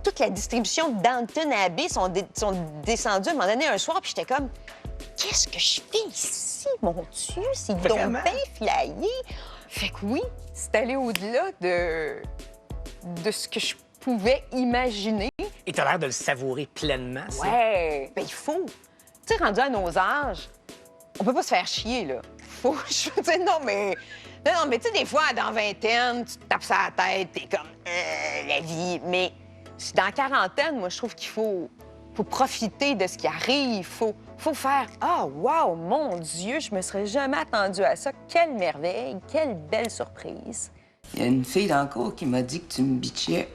toute la distribution de Downton Abbey sont descendus à un moment donné un soir, puis j'étais comme, qu'est-ce que je fais ici, mon Dieu? C'est donc Vraiment? bien flyé. Fait que oui, C'est allé au-delà de ce que je pouvais imaginer. Et tu as l'air de le savourer pleinement, ça. Ouais. ben il faut. Tu sais, rendu à nos âges, on peut pas se faire chier, là. Faut, je veux dire, non, mais tu sais, des fois, dans vingtaine, tu te tapes ça à la tête, t'es comme, la vie. Mais dans la quarantaine, moi, je trouve qu'il faut profiter de ce qui arrive. Faut faire, ah, wow, mon Dieu, je me serais jamais attendue à ça. Quelle merveille, quelle belle surprise. Il y a une fille dans le cours qui m'a dit que tu me bitchais.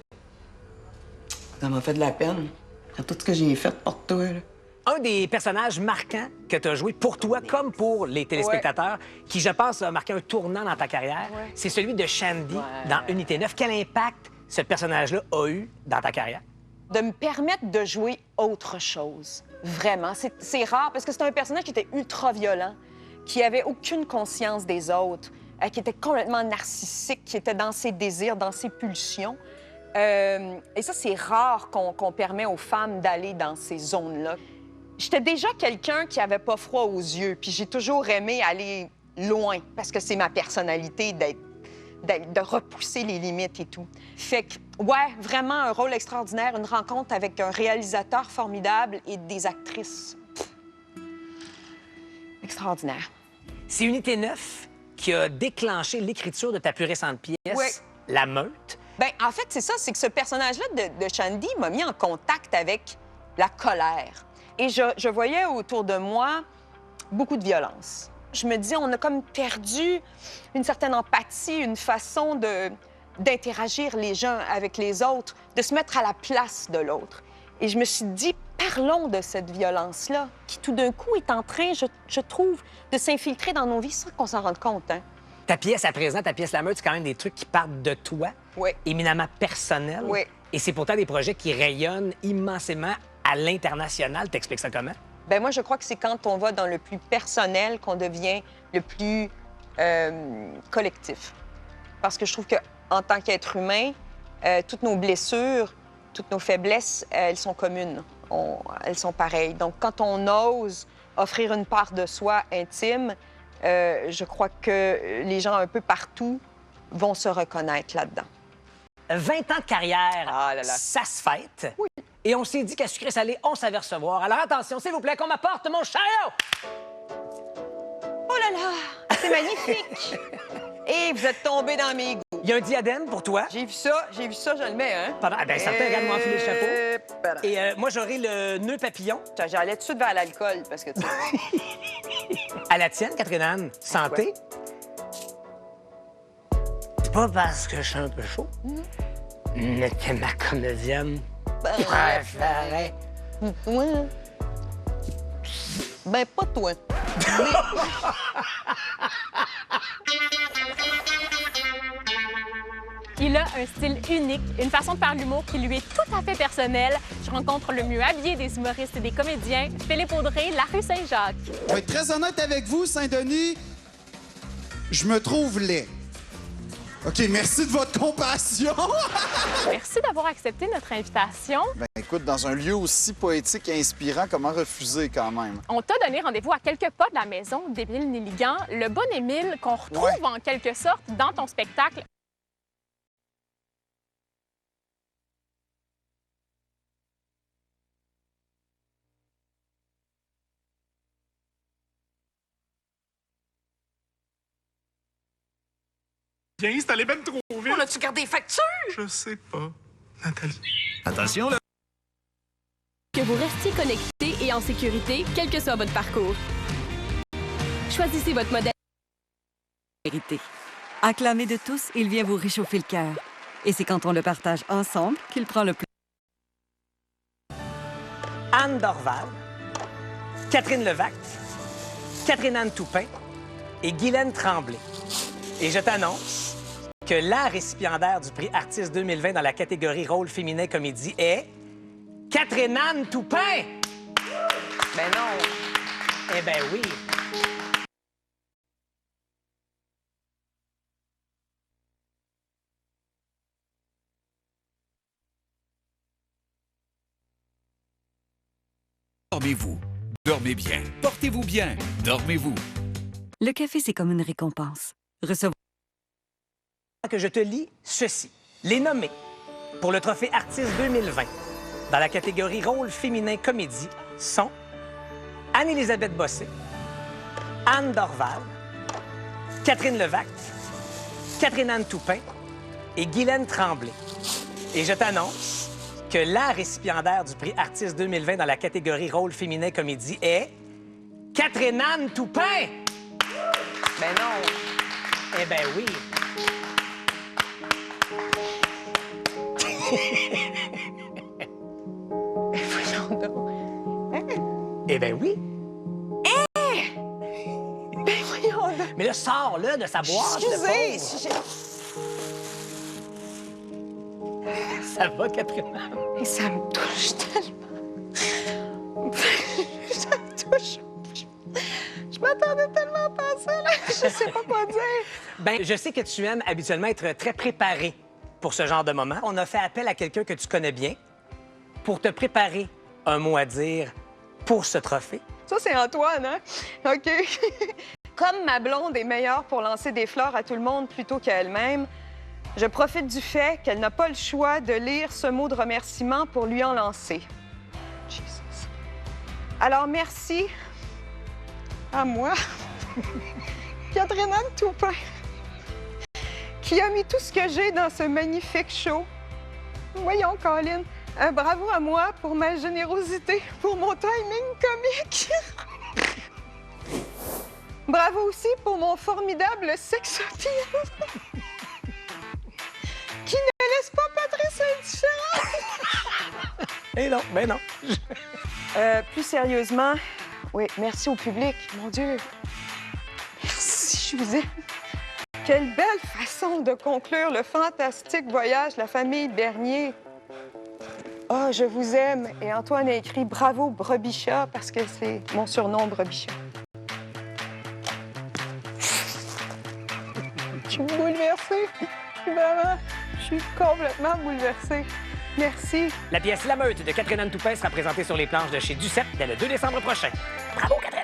Ça m'a fait de la peine. C'est tout ce que j'ai fait pour toi, là. Un des personnages marquants que tu as joué pour toi comme pour les téléspectateurs, qui, je pense, a marqué un tournant dans ta carrière, c'est celui de Shandy dans Unité 9. Quel impact ce personnage-là a eu dans ta carrière? De me permettre de jouer autre chose. Vraiment. C'est rare parce que c'est un personnage qui était ultra violent, qui avait aucune conscience des autres, qui était complètement narcissique, qui était dans ses désirs, dans ses pulsions. Et ça, c'est rare qu'on permet aux femmes d'aller dans ces zones-là. J'étais déjà quelqu'un qui avait pas froid aux yeux, puis j'ai toujours aimé aller loin, parce que c'est ma personnalité de repousser les limites et tout. Fait que, ouais, vraiment un rôle extraordinaire, une rencontre avec un réalisateur formidable et des actrices extraordinaires. C'est Unité 9 qui a déclenché l'écriture de ta plus récente pièce, Oui. La Meute. Bien, en fait, c'est ça, c'est que ce personnage-là de Shandy m'a mis en contact avec la colère. Et je voyais autour de moi beaucoup de violence. Je me dis, on a comme perdu une certaine empathie, une façon d'interagir les gens avec les autres, de se mettre à la place de l'autre. Et je me suis dit, parlons de cette violence-là, qui tout d'un coup est en train, je trouve, de s'infiltrer dans nos vies sans qu'on s'en rende compte. Hein? Ta pièce à présent, ta pièce La Meute, c'est quand même des trucs qui partent de toi, Oui. éminemment personnels. Oui. Et c'est pourtant des projets qui rayonnent immensément à l'international. T'expliques ça comment? Bien, moi, je crois que c'est quand on va dans le plus personnel qu'on devient le plus collectif. Parce que je trouve qu'en tant qu'être humain, toutes nos blessures, toutes nos faiblesses, elles sont communes. Elles sont pareilles. Donc, quand on ose offrir une part de soi intime, je crois que les gens un peu partout vont se reconnaître là-dedans. 20 ans de carrière, Ah là là. ça se fête. Oui. Et on s'est dit qu'à sucré salé, on savait recevoir. Alors attention, s'il vous plaît, qu'on m'apporte mon chariot! Oh là là! C'est magnifique! Et vous êtes tombé dans mes goûts. Il y a un diadème pour toi. J'ai vu ça, je le mets, hein? Pardon, ben certain, regarde-moi enfiler le chapeau. Et moi, j'aurai le nœud papillon. J'allais tout de suite vers l'alcool, parce que tu À la tienne, Catherine-Anne. Santé. C'est pas parce que je suis un peu chaud, mais t'es ma comédienne préférée. Toi? Ben, pas toi. Il a un style unique, une façon de faire l'humour qui lui est tout à fait personnelle. Je rencontre le mieux habillé des humoristes et des comédiens, Philippe Audrey, La Rue Saint-Jacques. Je vais être très honnête avec vous, Saint-Denis. Je me trouve laid. OK, merci de votre compassion. Merci d'avoir accepté notre invitation. Ben écoute, dans un lieu aussi poétique et inspirant, comment refuser quand même? On t'a donné rendez-vous à quelques pas de la maison d'Émile Nelligan, le bon Émile qu'on retrouve en quelque sorte dans ton spectacle. Viens, c'est allé ben trop vite. On a-tu gardé les factures? Je sais pas, Nathalie. Attention, là. Que vous restiez connecté et en sécurité, quel que soit votre parcours. Choisissez votre modèle. Vérité. Acclamé de tous, il vient vous réchauffer le cœur. Et c'est quand on le partage ensemble qu'il prend le plus. Anne Dorval, Catherine Levac, Catherine-Anne Toupin et Guylaine Tremblay. Et je t'annonce que la récipiendaire du prix Artiste 2020 dans la catégorie rôle féminin comédie est Catherine-Anne Toupin! Ben non. Eh ben oui. Dormez-vous. Dormez bien. Portez-vous bien. Dormez-vous. Le café, c'est comme une récompense. Recevoir Que je te lis ceci. Les nommés pour le trophée Artiste 2020 dans la catégorie rôle féminin comédie sont Anne-Élisabeth Bossé, Anne Dorval, Catherine Levac, Catherine-Anne Toupin et Guylaine Tremblay. Et je t'annonce que la récipiendaire du prix Artiste 2020 dans la catégorie rôle féminin comédie est Catherine-Anne Toupin! Ben non. Eh ben oui. Voyons donc. Eh ben oui. Ben voyons donc. Mais là, sors-le de sa boîte. le Excusez. pauvre. Ça va, Catherine? Et ça me touche tellement. Ça me touche. Je m'attendais tellement pas à ça, là. Je sais pas quoi dire. Ben, je sais que tu aimes habituellement être très préparé pour ce genre de moment. On a fait appel à quelqu'un que tu connais bien pour te préparer un mot à dire pour ce trophée. Ça, c'est Antoine, hein? OK. Comme ma blonde est meilleure pour lancer des fleurs à tout le monde plutôt qu'à elle-même, je profite du fait qu'elle n'a pas le choix de lire ce mot de remerciement pour lui en lancer. Jesus. Alors, merci à moi, Catherine-Anne Toupin, qui a mis tout ce que j'ai dans ce magnifique show. Voyons, Colin, bravo à moi pour ma générosité, pour mon timing comique. Bravo aussi pour mon formidable sex appeal, qui ne laisse pas Patrice indifférent. Eh non, ben non. Plus sérieusement, oui, merci au public. Mon Dieu, merci, je vous aime. Quelle belle façon de conclure le fantastique voyage de la famille Bernier. Ah, je vous aime. Et Antoine a écrit « Bravo, Brebicha » parce que c'est mon surnom, Brebicha. Je suis bouleversée. Je suis complètement bouleversée. Merci. La pièce La Meute de Catherine-Anne Toupin sera présentée sur les planches de chez Duceppe dès le 2 décembre prochain. Bravo, Catherine!